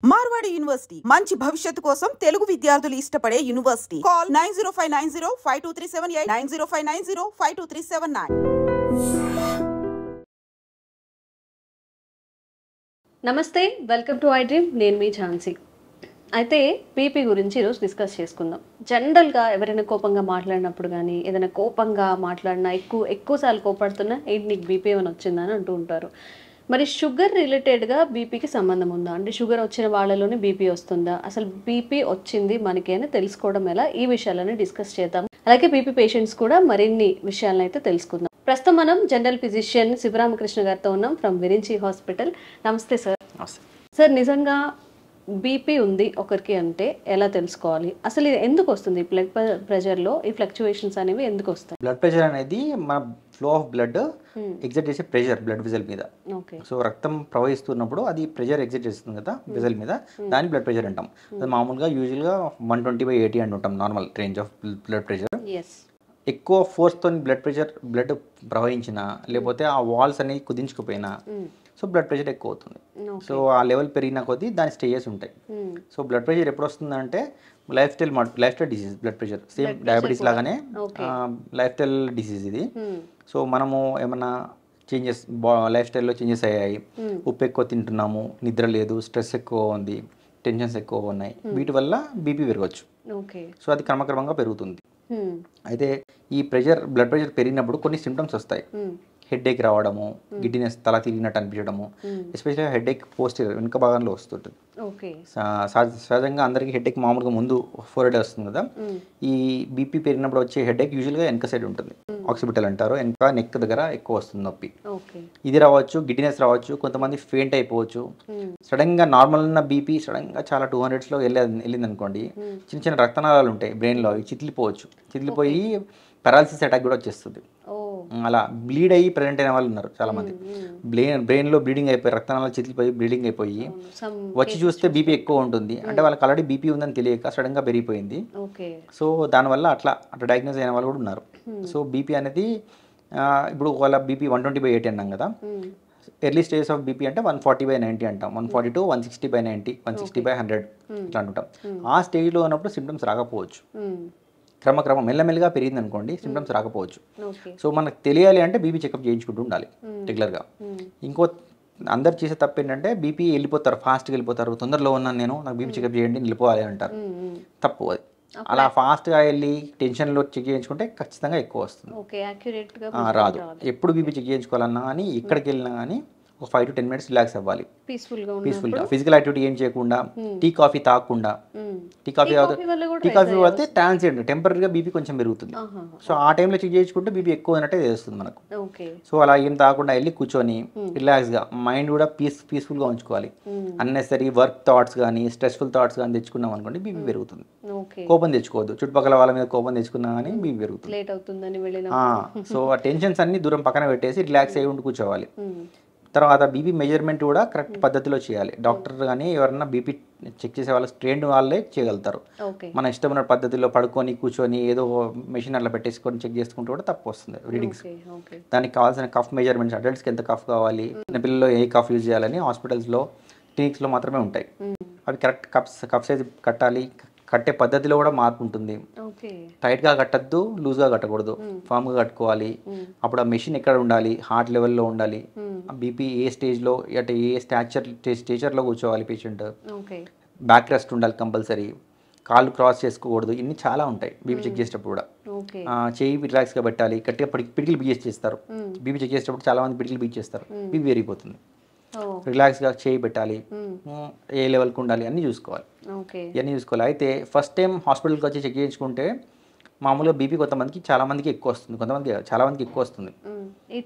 Marwadi university మంచి భవిష్యత్తు కోసం తెలుగు విద్యార్థులు ఇష్టపడే యూనివర్సిటీ. కాల్ 9059052378 9059052379. నమస్తే, వెల్కమ్ టు ఐ డ్రీమ్. నేను మీ ఝాన్సీ. అయితే బీపీ గురించి ఈరోజు డిస్కస్ చేసుకుందాం. జనరల్గా ఎవరైనా కోపంగా మాట్లాడినప్పుడు కానీ ఏదైనా కోపంగా మాట్లాడినా ఎక్కువసార్లు కోపడుతున్నా ఏంటి నీకు బీపీ ఏమైనా వచ్చిందని అంటూ ఉంటారు. మరి షుగర్ రిలేటెడ్గా బీపీకి సంబంధం ఉందా? అంటే షుగర్ వచ్చిన వాళ్ళలోనే బీపీ వస్తుందా? అసలు బీపీ వచ్చింది మనకి అని తెలుసుకోవడం ఎలా? ఈ విషయాలని డిస్కస్ చేద్దాం. అలాగే బీపీ పేషెంట్స్ కూడా మరిన్ని విషయాలను అయితే తెలుసుకుందాం. ప్రస్తుతం మనం జనరల్ ఫిజిషియన్ శివరామకృష్ణ గారితో ఉన్నాం ఫ్రమ్ విరించి హాస్పిటల్. నమస్తే సార్. సార్, నిజంగా బీపీ ఉంది ఒకరికి అంటే ఎలా తెలుసుకోవాలి? అసలు ఇది ఎందుకు వస్తుంది? బ్లడ్ ప్రెషర్లో ఈ ఫ్లక్చువేషన్స్ అనేవి ఎందుకు వస్తాయి? బ్లడ్ ప్రెషర్ అనేది మన ఫ్లో ఆఫ్ బ్లడ్ ఎగ్జర్ట్ చేసే ప్రెషర్ బ్లడ్ వెజల్ మీద. సో రక్తం ప్రవహిస్తున్నప్పుడు అది ప్రెషర్ ఎగ్జర్ట్ చేస్తుంది కదా వెజల్ మీద, దాన్ని బ్లడ్ ప్రెషర్ అంటాం. అది మామూలుగా యూజువల్గా 120/80 అంటుంటాం normal range of blood pressure. ఎక్కువ ఫోర్స్తో బ్లడ్ ప్రవహించినా లేకపోతే ఆ వాల్స్ అనేవి కుదించుకుపోయినా సో బ్లడ్ ప్రెషర్ ఎక్కువ అవుతుంది. సో ఆ లెవెల్ పెరిగిన కొద్దీ దాని స్టేజెస్ ఉంటాయి. సో బ్లడ్ ప్రెషర్ ఎప్పుడు వస్తుందంటే life style disease. Blood pressure same diabetes లాగానే లైఫ్ స్టైల్ డిసీజ్ ఇది. సో మనము ఏమన్నా చేంజెస్ లైఫ్ స్టైల్లో చేంజెస్ అయ్యాయి, ఉప్పు ఎక్కువ తింటున్నాము, నిద్ర లేదు, స్ట్రెస్ ఎక్కువ ఉంది, టెన్షన్స్ ఎక్కువ ఉన్నాయి, వీటి వల్ల బీపీ పెరగవచ్చు. సో అది క్రమక్రమంగా పెరుగుతుంది. అయితే ఈ బ్లడ్ ప్రెషర్ పెరిగినప్పుడు కొన్ని సిమ్టమ్స్ వస్తాయి. హెడ్ఏక్ రావడము, గిడ్డినెస్, తల తిరిగినట్టు అనిపించడము, ఎస్పెషల్గా హెడ్ఏక్ పోస్టీరియర్ వెనుక భాగంలో వస్తుంటుంది. సహజంగా అందరికీ హెడ్ఏక్ మామూలుగా ముందు ఫోర్ హెడ్ వస్తుంది కదా. ఈ బీపీ పెరిగినప్పుడు వచ్చే హెడ్ఏక్ యూజువల్గా వెనక సైడ్ ఉంటుంది, ఆక్సిపిటల్ అంటారు. వెనక నెక్ దగ్గర ఎక్కువ వస్తుంది నొప్పి. ఇది రావచ్చు, గిడ్డినెస్ రావచ్చు, కొంతమంది ఫెయింట్ అయిపోవచ్చు. సడన్గా నార్మల్ ఉన్న బీపీ సడన్గా చాలా 200s వెళ్ళింది అనుకోండి, చిన్న చిన్న రక్తనాళాలు ఉంటాయి బ్రెయిన్లో, అవి చిట్లిపోయి పారాలసిస్ అటాక్ కూడా వచ్చేస్తుంది. అలా బ్లీడ్ అయ్యి ప్రెజెంట్ అయిన వాళ్ళు ఉన్నారు చాలా మంది. బ్రెయిన్లో బ్లీడింగ్ అయిపోయి, రక్తనాళాలు చిట్లిపోయి బ్లీడింగ్ అయిపోయి వచ్చి చూస్తే బీపీ ఎక్కువ ఉంటుంది. అంటే వాళ్ళకి ఆల్రెడీ బీపీ ఉందని తెలియక సడన్గా పెరిగిపోయింది. సో దానివల్ల అట్లా డయాగ్నోస్ అయిన వాళ్ళు కూడా ఉన్నారు. సో బీపీ అనేది ఇప్పుడు వాళ్ళ బీపీ 120/80 అన్నాం కదా. ఎర్లీ స్టేజెస్ ఆఫ్ బీపీ అంటే 140/90 అంటాం, 142, 160/90, 160/100 ఇట్లా అంటుంటాం. ఆ స్టేజ్లో ఉన్నప్పుడు సిమ్టమ్స్ రాకపోవచ్చు. క్రమక్రమం మెల్లమెల్లగా పెరిగింది అనుకోండి, సిమ్టమ్స్ రాకపోవచ్చు. సో మనకు తెలియాలి అంటే బీపీ చెకప్ చేయించుకుంటూ ఉండాలి రెగ్యులర్గా. ఇంకో అందరు చేసే తప్పు ఏంటంటే బీపీ ఫాస్ట్గా వెళ్ళిపోతారు. తొందరలో ఉన్నాను నేను, నాకు బీపీ చెకప్ చేయండి, వెళ్ళిపోవాలి అంటారు. తప్పు అది. అలా ఫాస్ట్గా వెళ్ళి టెన్షన్లో చెక్ చేయించుకుంటే ఖచ్చితంగా ఎక్కువ వస్తుంది, రాదు. ఎప్పుడు బీపీ చెక్ చేయించుకోవాలన్నా కానీ ఎక్కడికి వెళ్ళినా కానీ ఒక 5 to 10 minutes రిలాక్స్ అవ్వాలి, పీస్ఫుల్గా. ఫిజికల్ యాక్టివిటీ ఏం చేయకుండా, టీ కాఫీ తాగకుండా. టీ కాఫీ వాడితే ట్రాన్సియెంట్ టెంపరీగా బీపీ కొంచెం పెరుగుతుంది. సో ఆ టైంలో చెక్ చేయించుకుంటే బీపీ ఎక్కువ అన్నట్టే తెలుస్తుంది మనకు. సో అలా ఏం తాగకుండా వెళ్ళి కూర్చొని రిలాక్స్గా మైండ్ కూడా పీస్ఫుల్గా ఉంచుకోవాలి. అన్నెసరీ వర్క్ థాట్స్ కానీ స్ట్రెస్ఫుల్ థాట్స్ కానీ తెచ్చుకున్నాం అనుకోండి బీపీ పెరుగుతుంది. కోపం తెచ్చుకోవద్దు, చుట్టుపక్కల వాళ్ళ మీద కోపం తెచ్చుకున్నా కానీ బీపీ పెరుగుతుంది. సో ఆ టెన్షన్స్ అన్ని దూరం పక్కన పెట్టేసి రిలాక్స్ అయ్యి ఉండి కూర్చోవాలి. తర్వాత బీపీ మెజర్మెంట్ కూడా కరెక్ట్ పద్ధతిలో చేయాలి. డాక్టర్ కానీ ఎవరైనా బీపీ చెక్ చేసే వాళ్ళు ట్రైన్డ్ వాళ్ళే చేయగలుగుతారు. మన ఇష్టమైన పద్ధతిలో పడుకొని కూర్చొని ఏదో మెషిన్ అట్లా పెట్టేసుకొని చెక్ చేసుకుంటూ కూడా తప్పు వస్తుంది రీడింగ్స్. దానికి కావాల్సిన కఫ్ మెజర్మెంట్స్, అడల్ట్స్కి ఎంత కఫ్ కావాలి, చిన్నపిల్లల్లో ఏ కఫ్ యూజ్ చేయాలని హాస్పిటల్స్లో క్లినిక్స్లో మాత్రమే ఉంటాయి. అవి కరెక్ట్ కఫ్ సైజ్ కట్టాలి. కట్టే పద్ధతిలో కూడా మార్పు ఉంటుంది. టైట్గా కట్టద్దు, లూజ్గా కట్టకూడదు, ఫామ్గా కట్టుకోవాలి. అప్పుడు ఆ మెషిన్ ఎక్కడ ఉండాలి, హార్ట్ లెవెల్లో ఉండాలి, బీపీ ఏ స్టేజ్లో అంటే ఏ స్టేచర్లో కూర్చోవాలి పేషెంట్, బ్యాక్ రెస్ట్ ఉండాలి కంపల్సరీ, కాళ్ళు క్రాస్ చేసుకోకూడదు. ఇన్ని చాలా ఉంటాయి బీపీ చెక్ చేసేటప్పుడు కూడా. చేయి రిలాక్స్గా పెట్టాలి, గట్టిగా పిడికిలు బిగ్ చేస్తారు. బీపీ చెక్ చేసేటప్పుడు చాలా మంది పిడికిలు బిగ్ చేస్తారు, బీపీ పెరిగిపోతుంది. రిలాక్స్గా చేయి పెట్టాలి, ఏ లెవెల్కి ఉండాలి అన్నీ చూసుకోవాలి. అయితే ఫస్ట్ టైం హాస్పిటల్కి వచ్చి చెక్ చేయించుకుంటే మామూలుగా బీపీ చాలా మందికి ఎక్కువ వస్తుంది, చాలా మందికి ఎక్కువ వస్తుంది.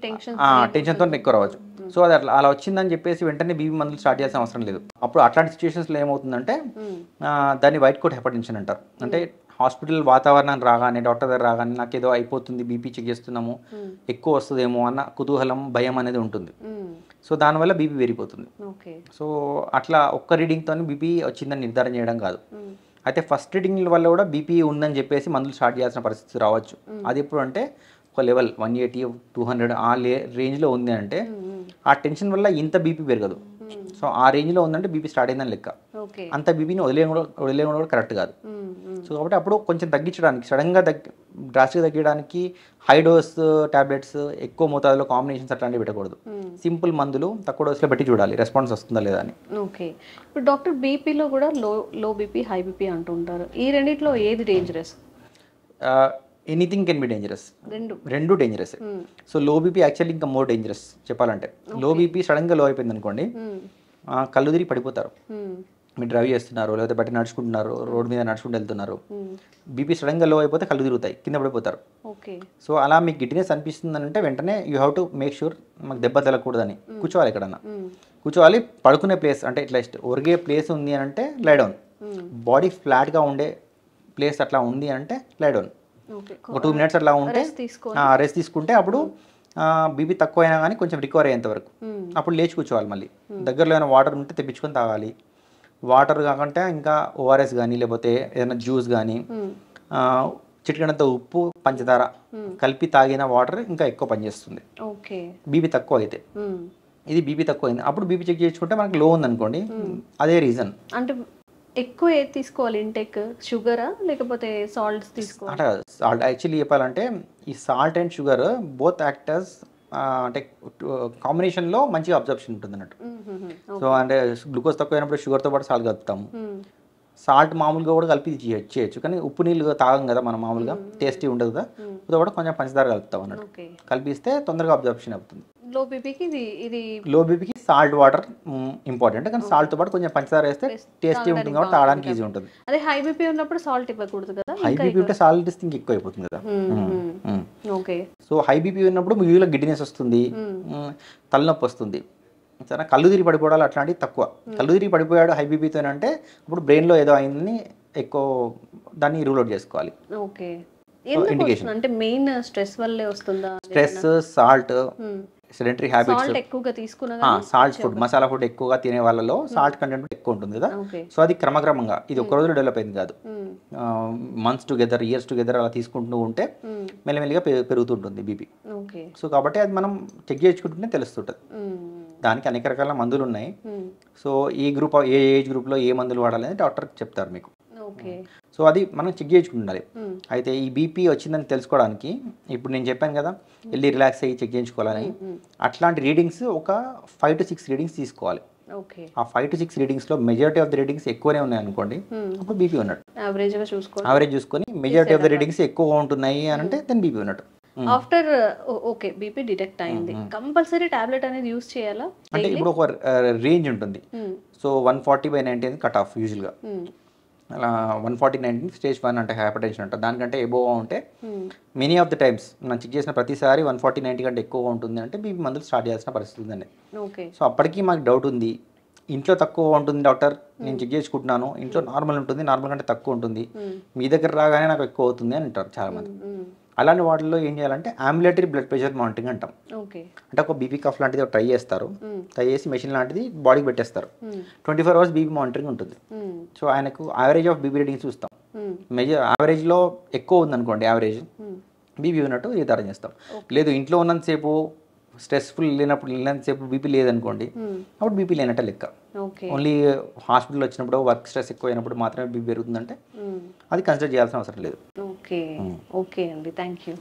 టెన్షన్తో ఎక్కువ రావచ్చు. సో అది అలా వచ్చిందని చెప్పేసి వెంటనే బీపీ మందులు స్టార్ట్ చేయాల్సిన అవసరం లేదు. అప్పుడు అట్లాంటి సిచ్యువేషన్స్లో ఏమవుతుందంటే దాన్ని వైట్ కోట్ హైపర్టెన్షన్ అంటారు. అంటే హాస్పిటల్ వాతావరణం రాగానే, డాక్టర్ దగ్గర రాగానే నాకు ఏదో అయిపోతుంది, బీపీ చెక్ చేస్తున్నాము, ఎక్కువ వస్తుందేమో అన్న కుతూహలం, భయం అనేది ఉంటుంది. సో దానివల్ల బీపీ పెరిగిపోతుంది. సో అట్లా ఒక్క రీడింగ్తో బీపీ వచ్చిందని నిర్ధారణ చేయడం కాదు. అయితే ఫస్ట్ రీడింగ్ వల్ల కూడా బీపీ ఉందని చెప్పేసి మందులు స్టార్ట్ చేయాల్సిన పరిస్థితి రావచ్చు. అది ఎప్పుడు అంటే ఒక లెవెల్ 180, 200 ఆ రేంజ్లో ఉంది అంటే ఆ టెన్షన్ వల్ల ఇంత బీపీ పెరగదు. సో సో ఆ రేంజ్లో ఉందంటే బీపీ స్టార్ట్ అయిందని లెక్క. ఓకే. అంత బీపీని వదిలేయడం కూడా కరెక్ట్ కాదు. సో కాబట్టి అప్పుడు కొంచెం తగ్గించడానికి, సడన్గా డ్రాస్టిక్గా తగ్గడానికి హై డోస్ టాబ్లెట్స్, ఎక్కువ మోతాదులో కాంబినేషన్స్ అట్లాంటివి పెట్టకూడదు. సింపుల్ మందులు తక్కువ డోస్లో పెట్టి చూడాలి రెస్పాన్స్ వస్తుందా లేదా అని. ఓకే. ఇప్పుడు డాక్టర్ బీపీలో కూడా లో బీపీ హై బీపీ అంటుంటారు. ఈ రెండిట్లో ఏది dangerous? Anything can be dangerous. రెండు dangerous. So low BP actually ఇంకా మోర్ డేంజరస్ చెప్పాలంటే. లో బీపీ సడన్గా లో అయిపోయింది అనుకోండి, కళ్ళు తిరిగి పడిపోతారు. మీరు డ్రైవ్ చేస్తున్నారు, లేకపోతే బట్టి నడుచుకుంటున్నారు, రోడ్ మీద నడుచుకుంటూ వెళ్తున్నారు, బీపీ సడన్గా లో అయిపోతే కళ్ళు తిరుగుతాయి, కింద పడిపోతారు. సో అలా మీకు గిట్టినెస్ అనిపిస్తుంది అంటే వెంటనే you have to make sure మాకు దెబ్బ తెలకూడదని కూర్చోవాలి. ఎక్కడన్నా కూర్చోవాలి. పడుకునే ప్లేస్ అంటే ఇట్లా ఒరిగే ప్లేస్ ఉంది అని అంటే లై డౌన్. బాడీ ఫ్లాట్గా ఉండే ప్లేస్ అట్లా ఉంది అంటే లై డౌన్. ఒక 2 minutes అట్లా ఉంటే రెస్ట్ తీసుకుంటే అప్పుడు బీపీ తక్కువ అయినా కానీ కొంచెం రికవర్ అయ్యేంత వరకు అప్పుడు లేచి కూర్చోవాలి. మళ్ళీ దగ్గరలో ఏమైనా వాటర్ ఉంటే తెప్పించుకొని తాగాలి. వాటర్ కాకుండా ఇంకా ఓఆర్ఎస్ కానీ లేకపోతే ఏదైనా జ్యూస్ కానీ, చిటికెడంత ఉప్పు పంచదార కలిపి తాగిన వాటర్ ఇంకా ఎక్కువ పనిచేస్తుంది బీపీ తక్కువ అయితే. ఇది బీపీ తక్కువ అయింది అప్పుడు బీపీ చెక్ చేసుకుంటే మనకు లో ఉందనుకోండి, అదే రీజన్. అంటే ఎక్కువ ఏది తీసుకోవాలి ఇంటేక్? షుగరా లేకపోతే సాల్ట్స్ తీసుకోవాలి? అంటే సాల్ట్ యాక్చువల్లీ చెప్పాలంటే ఈ salt and sugar both actors అంటే కాంబినేషన్లో మంచిగా అబ్జర్ప్షన్ ఉంటుంది అన్నట్టు. సో అంటే గ్లూకోజ్ తక్కువ అయినప్పుడు షుగర్తో పాటు సాల్ట్ కలుపుతాము. సాల్ట్ మామూలుగా కూడా కలిపి చేయొచ్చు, కానీ ఉప్పు నీళ్ళు తాగం కదా మనం, మామూలుగా టేస్టీ ఉండదు కదా, ఉప్పుతో కూడా కొంచెం పంచదార కలుపుతాం అన్నట్టు. కలిపిస్తే తొందరగా అబ్జర్ప్షన్ అవుతుంది. లో బీపీకి లో బీపీకి సాల్ట్ వాటర్ ఇంపార్టెంట్, కానీ సాల్ట్తో పాటు కొంచెం పంచదార వేస్తే టేస్టీ ఉంటుంది కాబట్టి తాగడానికి ఈజీ ఉంటుంది. అదే హై బీపీ ఉన్నప్పుడు సాల్ట్ ఇవ్వకూడదు కదా? హై బీపీ ఉంటే సాల్ట్ ఇస్తే ఇంక ఎక్కువ అయిపోతుంది కదా. ఓకే. సో హై బీపీ ఉన్నప్పుడు యూలో గిడ్డినెస్ వస్తుంది, తలనొప్పి వస్తుంది, సరే కళ్ళు తిరిగి పడిపోవడాలు అట్లాంటివి తక్కువ. కళ్ళు తిరిగి పడిపోయాడు హై బీపీతో అంటే అప్పుడు బ్రెయిన్లో ఏదో అయిందని ఎక్కువ దాన్ని రూల్ అవుట్ చేసుకోవాలి. ఓకే. ఇండికేషన్ అంటే మెయిన్ స్ట్రెస్ వల్లే వస్తుందా? Stress, salt, sedentary habits, salt food, masala food ఎక్కువగా తినే వాళ్ళలో సాల్ట్ కంటెంట్ ఎక్కువ ఉంటుంది కదా. సో అది క్రమక్రమంగా, ఇది ఒక్క రోజులో డెవలప్ అయింది కాదు, మంత్స్ టుగెదర్, ఇయర్స్ టుగెదర్ అలా తీసుకుంటూ ఉంటే మెల్లమెల్లిగా పెరుగుతుంటుంది బీపీ. సో కాబట్టి అది మనం చెక్ చేసుకుంటూనే తెలుస్తుంటుంది. దానికి అనేక రకాల మందులు ఉన్నాయి. సో ఏ ఏజ్ గ్రూప్లో ఏ మందులు వాడాలని డాక్టర్ చెప్తారు మీకు. సో అది మనం చెక్ చేయించుకుంటాలి. అయితే ఈ బీపీ వచ్చిందని తెలుసుకోవడానికి ఇప్పుడు నేను చెప్పాను కదా, వెళ్ళి రిలాక్స్ అయ్యి చెక్ చేయించుకోవాలని, అట్లాంటి రీడింగ్స్ ఒక 5 to 6 రీడింగ్స్ తీసుకోవాలి. ఆ 5 to 6 రీడింగ్స్లో మెజారిటీ ఆఫ్ ద రీడింగ్స్ ఎక్కువనే ఉన్నాయి అనుకోండి, అప్పుడు బీపీ ఉన్నట్టు. యావరేజ్ చూసుకొని మెజారిటీ ఆఫ్ ద రీడింగ్స్ ఎక్కువగా ఉంటున్నాయి అని అంటే దెన్ బీపీ ఉన్నట్టు. ఆఫ్టర్ ఓకే బీపీ డిటెక్ట్ అయింది, కంపల్సరీ టాబ్లెట్ అనేది యూజ్ చేయాలా? అంటే ఇప్పుడు ఒక రేంజ్ ఉంటుంది. సో 140/90 కట్ ఆఫ్ యూజువల్గా. అలా 140/90 స్టేజ్ 1 అంటే హైపర్ టెన్షన్ అంటారు. దానికంటే ఎబోవ్ ఉంటే మెనీ ఆఫ్ ద టైమ్స్ మనం చెక్ చేసిన ప్రతిసారి 140/90 కంటే ఎక్కువగా ఉంటుంది అంటే బీపీ మందులు స్టార్ట్ చేయాల్సిన పరిస్థితి ఉందండి. సో అప్పటికి మాకు డౌట్ ఉంది, ఇంట్లో తక్కువ ఉంటుంది డాక్టర్, నేను చెక్ చేసుకుంటున్నాను, ఇంట్లో నార్మల్ ఉంటుంది, నార్మల్ కంటే తక్కువ ఉంటుంది, మీ దగ్గర రాగానే నాకు ఎక్కువ అవుతుంది అని అంటారు చాలామంది. అలాంటి వాటిల్లో ఏం చేయాలంటే అంబులేటరీ బ్లడ్ ప్రెషర్ మానిటరింగ్ అంటాం. అంటే ఒక బీపీ కఫ్ లాంటిది ట్రై చేస్తారు, ట్రై చేసి మెషిన్ లాంటిది బాడీకి పెట్టేస్తారు. 24 hours బీపీ మానిటరింగ్ ఉంటుంది. సో ఆయనకు యావరేజ్ ఆఫ్ బీపీ రీడింగ్ చూస్తాం. యావరేజ్లో ఎక్కువ ఉందనుకోండి, యావరేజ్ బీపీ ఉన్నట్టు నిర్ధారణ చేస్తాం. లేదు ఇంట్లో ఉన్నంతసేపు స్ట్రెస్ఫుల్ లేనంతసేపు బీపీ లేదనుకోండి, అప్పుడు బీపీ లేనట్టే లెక్క. ఓన్లీ హాస్పిటల్ వచ్చినప్పుడు వర్క్ స్ట్రెస్ ఎక్కువ అయినప్పుడు మాత్రమే బీపీ పెరుగుతుందంటే అది కన్సిడర్ చేయాల్సిన అవసరం లేదు. ఓకే అండి, థ్యాంక్ యూ.